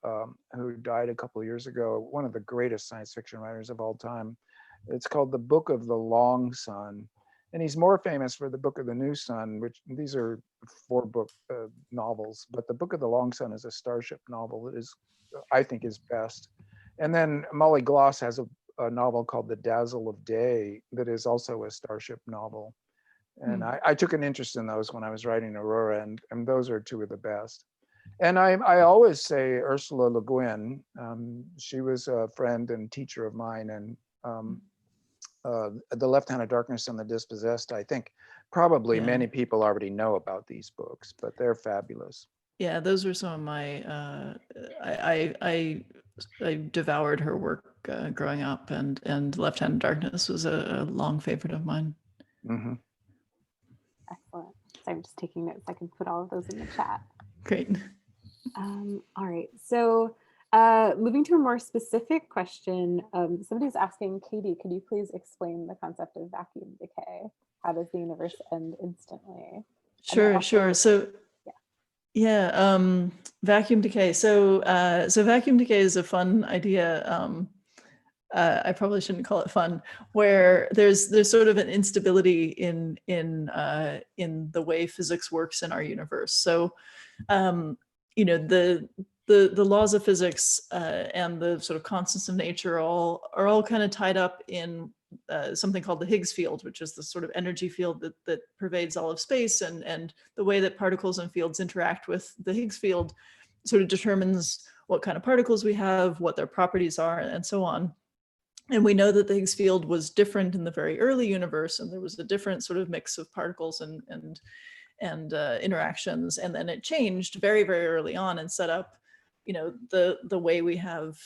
who died a couple of years ago, one of the greatest science fiction writers of all time. It's called The Book of the Long Sun. And he's more famous for The Book of the New Sun, which these are 4-book novels. But The Book of the Long Sun is a starship novel that is, I think, is best. And then Molly Gloss has a novel called The Dazzle of Day that is also a starship novel. And I took an interest in those when I was writing Aurora, and those are 2 of the best. And I always say Ursula Le Guin. She was a friend and teacher of mine, and The Left-Hand of Darkness and The Dispossessed, I think probably many people already know about these books, but they're fabulous. yeah, those were some of my, I devoured her work growing up, and Left Hand Darkness was a long favorite of mine. Hmm. Excellent. So I'm just taking notes. I can put all of those in the chat. Great. All right. So moving to a more specific question, somebody's asking, Katie, could you please explain the concept of vacuum decay? How does the universe end instantly? Sure, sure. So yeah. yeah, vacuum decay. So so vacuum decay is a fun idea. I probably shouldn't call it fun, where there's sort of an instability in the way physics works in our universe. So you know, the laws of physics and the sort of constants of nature are all kind of tied up in something called the Higgs field, which is the sort of energy field that pervades all of space, and the way that particles and fields interact with the Higgs field sort of determines what kind of particles we have, what their properties are, and so on. And we know that the Higgs field was different in the very early universe, and there was a different sort of mix of particles and interactions, and then it changed very, very early on and set up, you know, the way we have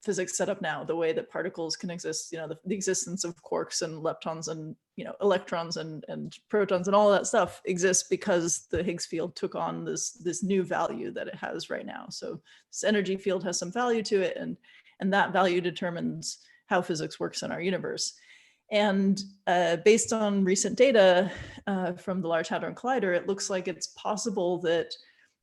physics set up now, the way that particles can exist, you know, the existence of quarks and leptons and, you know, electrons and protons and all that stuff exists because the Higgs field took on this new value that it has right now. So this energy field has some value to it, and that value determines how physics works in our universe. And based on recent data from the Large Hadron Collider, it looks like it's possible that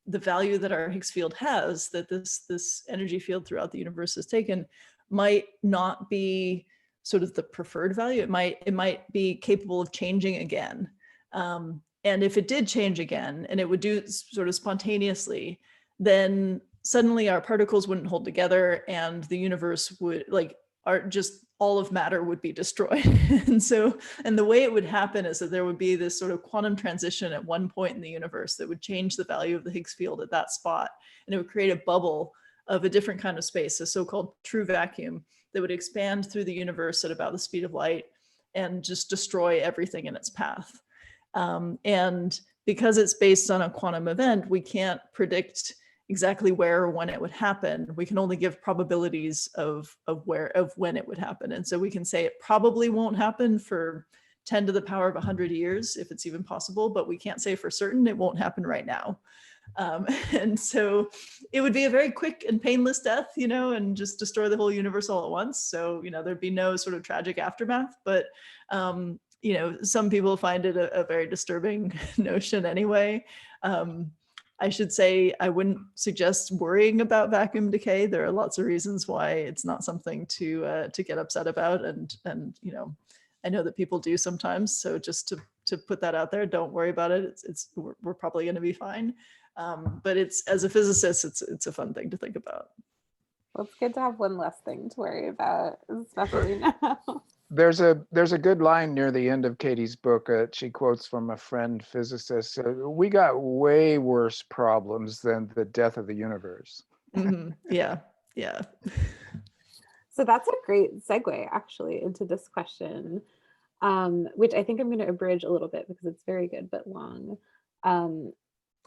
the value that our Higgs field has, that this energy field throughout the universe has taken, might not be sort of the preferred value. It might be capable of changing again. And if it did change again, and it would do sort of spontaneously, then suddenly our particles wouldn't hold together, and the universe would just all of matter would be destroyed. And the way it would happen is that there would be this sort of quantum transition at one point in the universe that would change the value of the Higgs field at that spot. And it would create a bubble of a different kind of space, a so-called true vacuum, that would expand through the universe at about the speed of light and just destroy everything in its path. And because it's based on a quantum event, we can't predict exactly where or when it would happen. We can only give probabilities of when it would happen. And so we can say it probably won't happen for 10 to the power of 100 years, if it's even possible, but we can't say for certain it won't happen right now. And so it would be a very quick and painless death, you know, and just destroy the whole universe all at once. So, you know, there'd be no sort of tragic aftermath, but, you know, some people find it a very disturbing notion anyway. I should say I wouldn't suggest worrying about vacuum decay. There are lots of reasons why it's not something to get upset about, and you know, I know that people do sometimes. So just to put that out there, don't worry about it. We're probably going to be fine. But it's, as a physicist, it's a fun thing to think about. Well, it's good to have one less thing to worry about, especially now. There's a good line near the end of Katie's book. She quotes from a friend physicist. We got way worse problems than the death of the universe. Mm-hmm. Yeah, yeah. So that's a great segue, actually, into this question, which I think I'm going to abridge a little bit because it's very good but long.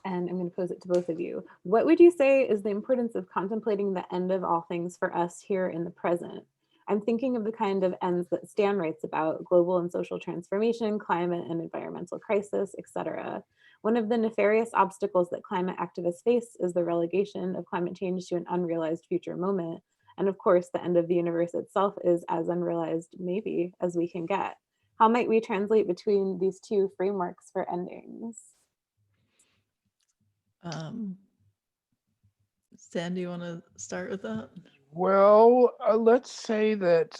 And I'm going to pose it to both of you. What would you say is the importance of contemplating the end of all things for us here in the present? I'm thinking of the kind of ends that Stan writes about: global and social transformation, climate and environmental crisis, etc. One of the nefarious obstacles that climate activists face is the relegation of climate change to an unrealized future moment. And of course, the end of the universe itself is as unrealized, maybe, as we can get. How might we translate between these two frameworks for endings? Stan, do you want to start with that? Well, let's say that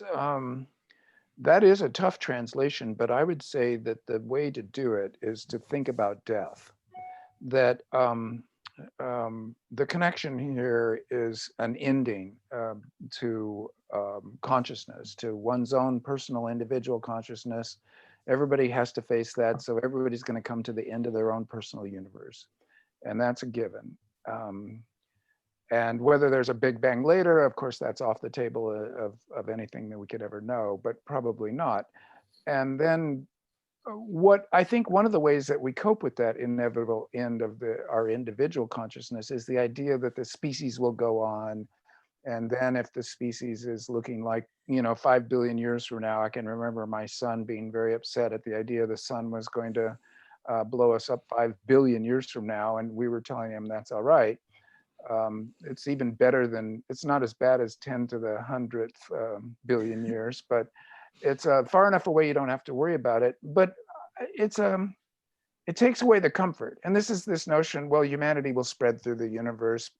that is a tough translation, but I would say that the way to do it is to think about death. That the connection here is an ending to consciousness, to one's own personal individual consciousness. Everybody has to face that, so everybody's going to come to the end of their own personal universe, and that's a given. And whether there's a Big Bang later, of course, that's off the table of anything that we could ever know, but probably not. And then what I think one of the ways that we cope with that inevitable end of our individual consciousness is the idea that the species will go on. And then if the species is looking like, 5 billion years from now, I can remember my son being very upset at the idea the sun was going to blow us up 5 billion years from now. And we were telling him that's all right. It's even better than, it's not as bad as 10 to the 100th billion years, but it's far enough away you don't have to worry about it. But it's it takes away the comfort. And this is this notion, well, humanity will spread through the universe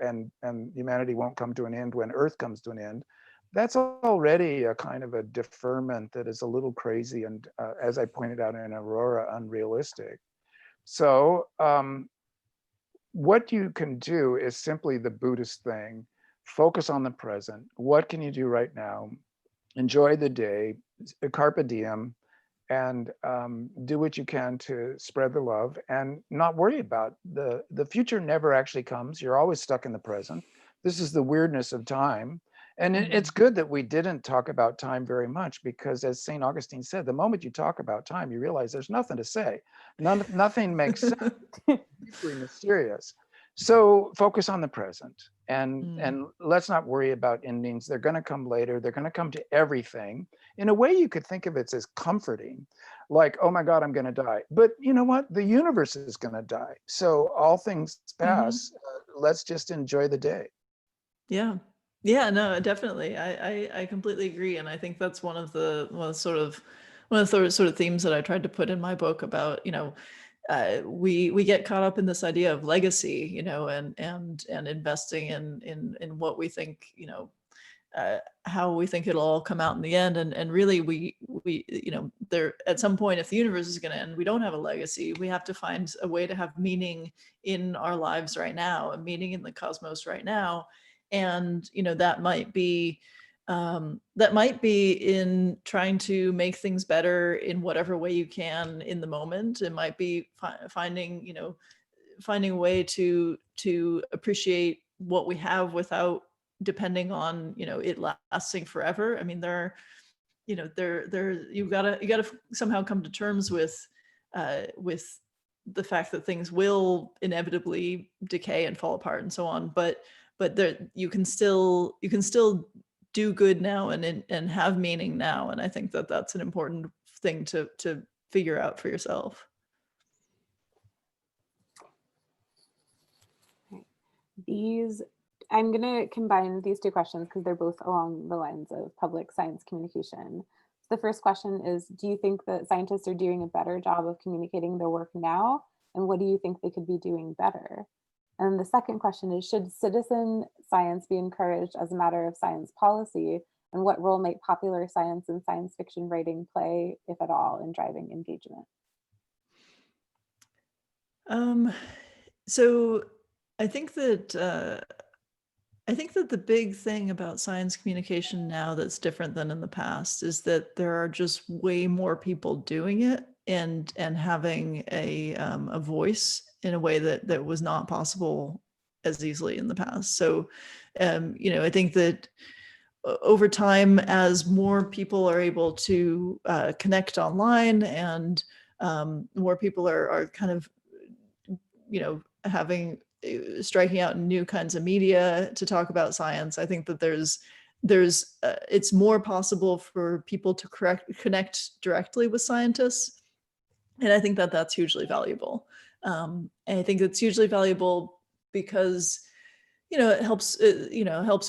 and humanity won't come to an end when Earth comes to an end. That's already a kind of a deferment that is a little crazy and, as I pointed out in Aurora, unrealistic. So what you can do is simply the Buddhist thing. Focus on the present. What can you do right now? Enjoy the day, carpe diem, and do what you can to spread the love and not worry about the future. Never actually comes. You're always stuck in the present. This is the weirdness of time. And it's good that we didn't talk about time very much, because as St. Augustine said, the moment you talk about time, you realize there's nothing to say. Nothing makes sense. Deeply mysterious. So focus on the present and let's not worry about endings. They're going to come later. They're going to come to everything. In a way, you could think of it as comforting, like, oh my God, I'm going to die. But you know what? The universe is going to die. So all things pass. Let's just enjoy the day. Yeah. Yeah, no, definitely. I completely agree. And I think that's one of the sort of themes that I tried to put in my book about, we get caught up in this idea of legacy, and investing in what we think, how we think it'll all come out in the end. And really we, there at some point, if the universe is going to end, we don't have a legacy. We have to find a way to have meaning in our lives right now, a meaning in the cosmos right now. And, that might be in trying to make things better in whatever way you can in the moment. It might be finding a way to appreciate what we have without depending on, it lasting forever. I mean, you gotta somehow come to terms with the fact that things will inevitably decay and fall apart and so on. But there, you can still do good now and have meaning now. And I think that that's an important thing to figure out for yourself. I'm going to combine these two questions because they're both along the lines of public science communication. So the first question is, do you think that scientists are doing a better job of communicating their work now? And what do you think they could be doing better? And the second question is, should citizen science be encouraged as a matter of science policy? And what role might popular science and science fiction writing play, if at all, in driving engagement? So I think that the big thing about science communication now that's different than in the past is that there are just way more people doing it and having a voice in a way that was not possible as easily in the past. So, I think that over time, as more people are able to connect online and more people are kind of, striking out new kinds of media to talk about science, I think that it's more possible for people to connect directly with scientists. And I think that that's hugely valuable. And I think it's hugely valuable because, it helps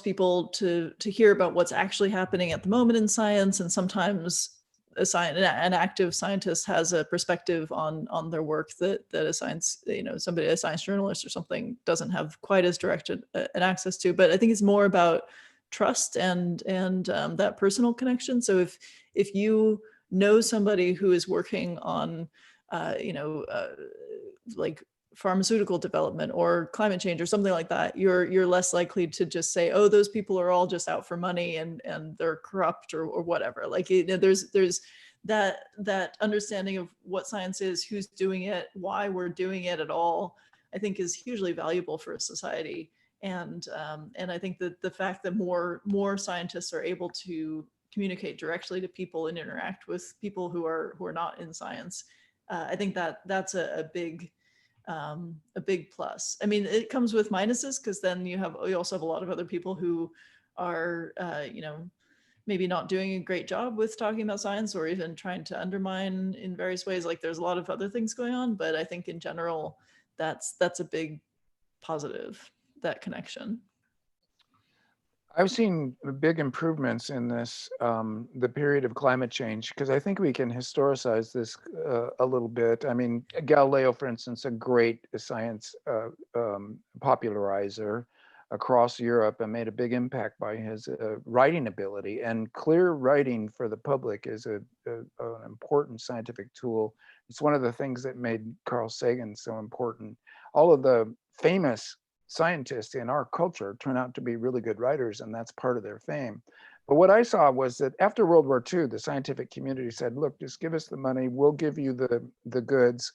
people to hear about what's actually happening at the moment in science. And sometimes an active scientist has a perspective on their work that a science, a science journalist or something doesn't have quite as direct an access to. But I think it's more about trust and that personal connection. So if you know somebody who is working on, like pharmaceutical development or climate change or something like that, you're less likely to just say, oh, those people are all just out for money and they're corrupt or whatever. Like, there's that understanding of what science is, who's doing it, why we're doing it at all, I think is hugely valuable for a society. And I think that the fact that more scientists are able to communicate directly to people and interact with people who are not in science. I think that's a big plus. I mean, it comes with minuses, because then you also have a lot of other people who are maybe not doing a great job with talking about science, or even trying to undermine in various ways. Like, there's a lot of other things going on, but I think in general, that's a big positive, that connection. I've seen big improvements in this, the period of climate change, because I think we can historicize this a little bit. I mean, Galileo, for instance, a great science popularizer across Europe, and made a big impact by his writing ability. And clear writing for the public is an important scientific tool. It's one of the things that made Carl Sagan so important. All of the famous scientists in our culture turn out to be really good writers, and that's part of their fame. But what I saw was that after World War II, the scientific community said, look, just give us the money, we'll give you the goods,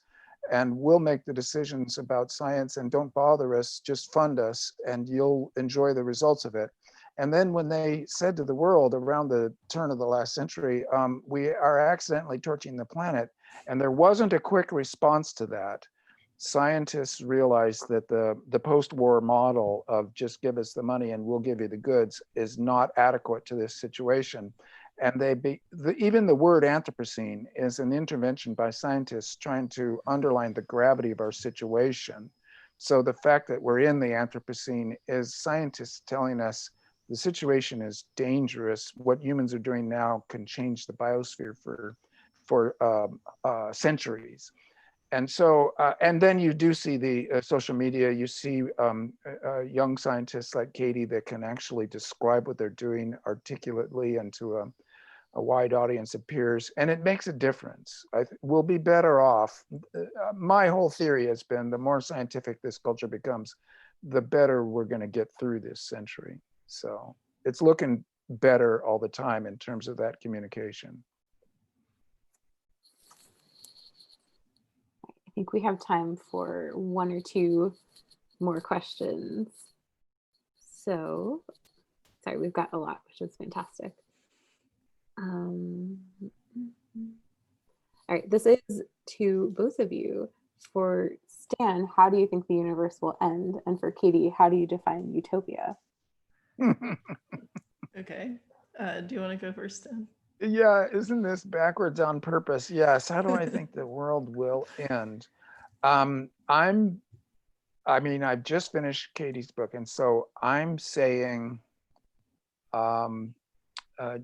and we'll make the decisions about science, and don't bother us, just fund us, and you'll enjoy the results of it. And then when they said to the world around the turn of the last century, we are accidentally torching the planet, and there wasn't a quick response to that, scientists realized that the post-war model of just give us the money and we'll give you the goods is not adequate to this situation. And even the word Anthropocene is an intervention by scientists trying to underline the gravity of our situation. So the fact that we're in the Anthropocene is scientists telling us the situation is dangerous. What humans are doing now can change the biosphere for centuries. And so, and then you do see the social media, you see young scientists like Katie that can actually describe what they're doing articulately and to a wide audience of peers, and it makes a difference. We'll be better off. My whole theory has been the more scientific this culture becomes, the better we're gonna get through this century. So it's looking better all the time in terms of that communication. I think we have time for one or two more questions. So, sorry, we've got a lot, which is fantastic. All right, this is to both of you. For Stan, how do you think the universe will end? And for Katie, how do you define utopia? Okay, do you want to go first, Stan? Yeah, isn't this backwards on purpose? Yes. How do I think the world will end? I mean, I've just finished Katie's book, and so I'm saying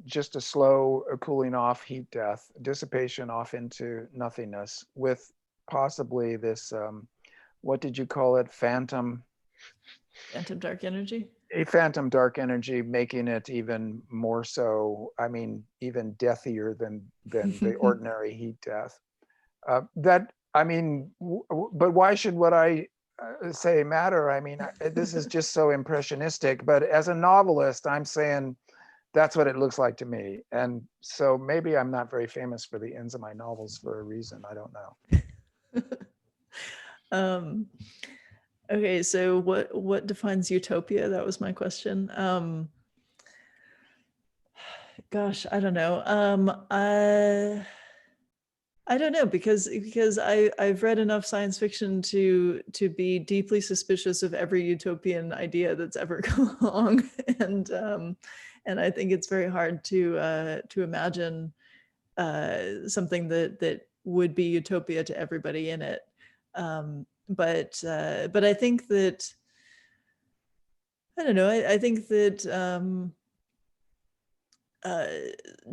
just a slow cooling off, heat death, dissipation off into nothingness, with possibly this, what did you call it? Phantom dark energy? A phantom dark energy, making it even more so, I mean, even deathier than the ordinary heat death. I mean, but why should what I say matter? I mean, this is just so impressionistic, but as a novelist, I'm saying that's what it looks like to me. And so maybe I'm not very famous for the ends of my novels for a reason, I don't know. Okay, so what defines utopia? That was my question. Gosh, I don't know. I don't know, because I've read enough science fiction to be deeply suspicious of every utopian idea that's ever come along, and I think it's very hard to imagine something that would be utopia to everybody in it. But I think that, I don't know, I think that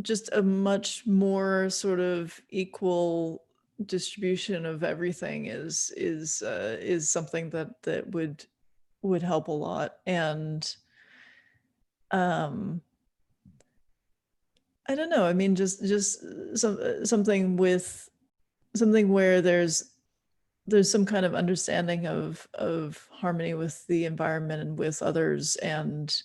just a much more sort of equal distribution of everything is something that would help a lot. And I don't know, I mean, just something where there's some kind of understanding of harmony with the environment and with others, and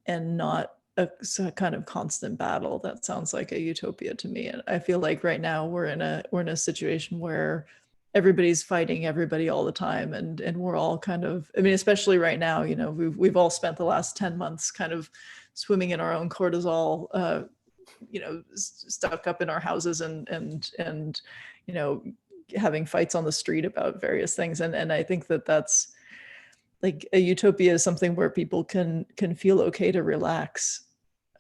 not a kind of constant battle. That sounds like a utopia to me. And I feel like right now we're in a situation where everybody's fighting everybody all the time, and we're all kind of, I mean, especially right now, you know, we've all spent the last 10 months kind of swimming in our own cortisol stuck up in our houses and having fights on the street about various things. And I think that that's like a utopia is something where people can feel okay to relax.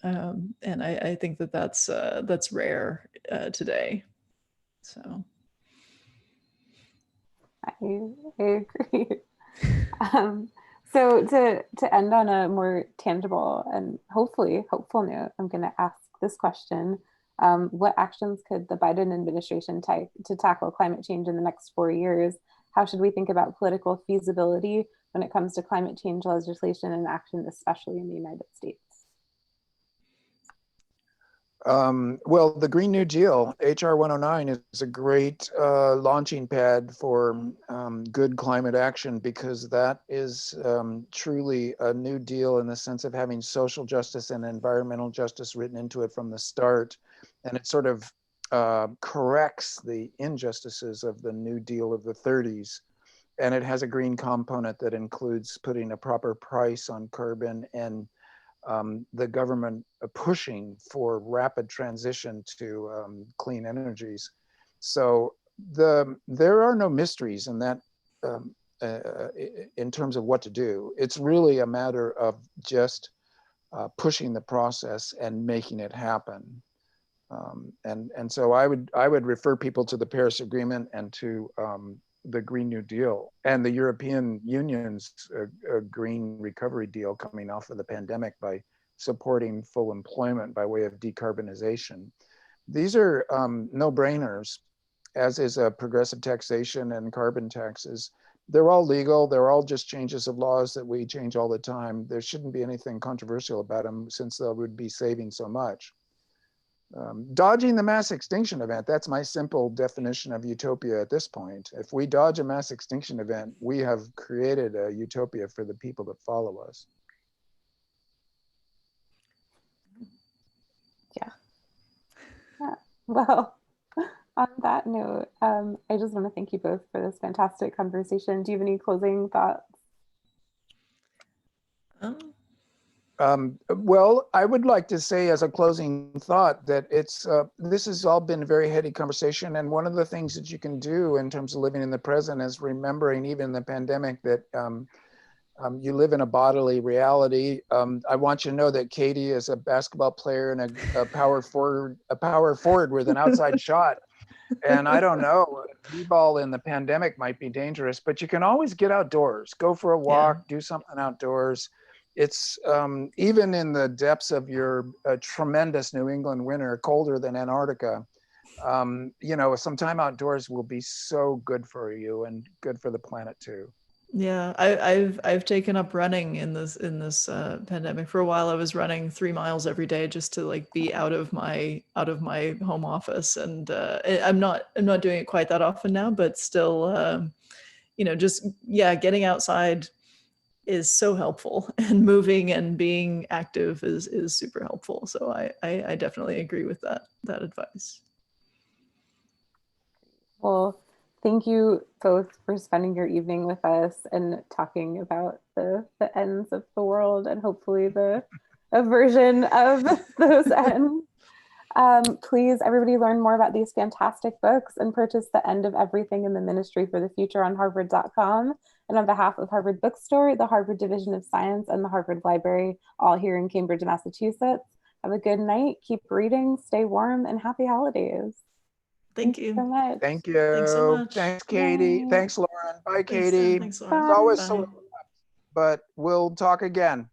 And I think that that's rare today. So I agree. So to end on a more tangible and hopefully hopeful note, I'm going to ask this question. What actions could the Biden administration take to tackle climate change in the next 4 years? How should we think about political feasibility when it comes to climate change legislation and action, especially in the United States? Well, the Green New Deal, HR 109, is a great launching pad for good climate action, because that is truly a new deal in the sense of having social justice and environmental justice written into it from the start. And it sort of corrects the injustices of the New Deal of the 30s. And it has a green component that includes putting a proper price on carbon and the government pushing for rapid transition to clean energies. So there are no mysteries in that in terms of what to do. It's really a matter of just pushing the process and making it happen. And so I would refer people to the Paris Agreement and to the Green New Deal and the European Union's green recovery deal coming off of the pandemic by supporting full employment by way of decarbonization. These are no-brainers, as is progressive taxation and carbon taxes. They're all legal. They're all just changes of laws that we change all the time. There shouldn't be anything controversial about them, since they would be saving so much. Dodging the mass extinction event, that's my simple definition of utopia at this point. If we dodge a mass extinction event, we have created a utopia for the people that follow us. Yeah. Well, on that note, I just want to thank you both for this fantastic conversation. Do you have any closing thoughts? Well, I would like to say as a closing thought that this has all been a very heady conversation. And one of the things that you can do in terms of living in the present is remembering, even in the pandemic, that you live in a bodily reality. I want you to know that Katie is a basketball player and a power forward with an outside shot. And I don't know, b-ball in the pandemic might be dangerous, but you can always get outdoors, go for a walk, do something outdoors. It's even in the depths of your tremendous New England winter, colder than Antarctica, some time outdoors will be so good for you and good for the planet too. Yeah, I've taken up running in this pandemic. For a while, I was running 3 miles every day just to like be out of my home office, and I'm not doing it quite that often now, but still, getting outside is so helpful, and moving and being active is super helpful. So I definitely agree with that advice. Well, thank you both for spending your evening with us and talking about the ends of the world and hopefully a version of those ends. Please, everybody, learn more about these fantastic books and purchase The End of Everything in the Ministry for the Future on Harvard.com. And on behalf of Harvard Bookstore, the Harvard Division of Science, and the Harvard Library, all here in Cambridge, Massachusetts, have a good night, keep reading, stay warm, and happy holidays. Thank you so much. Thank you. Thanks so much. Thanks, Katie. Bye. Thanks, Lauren. Bye, Katie. Thanks, Lauren. It's always Bye. so, but we'll talk again.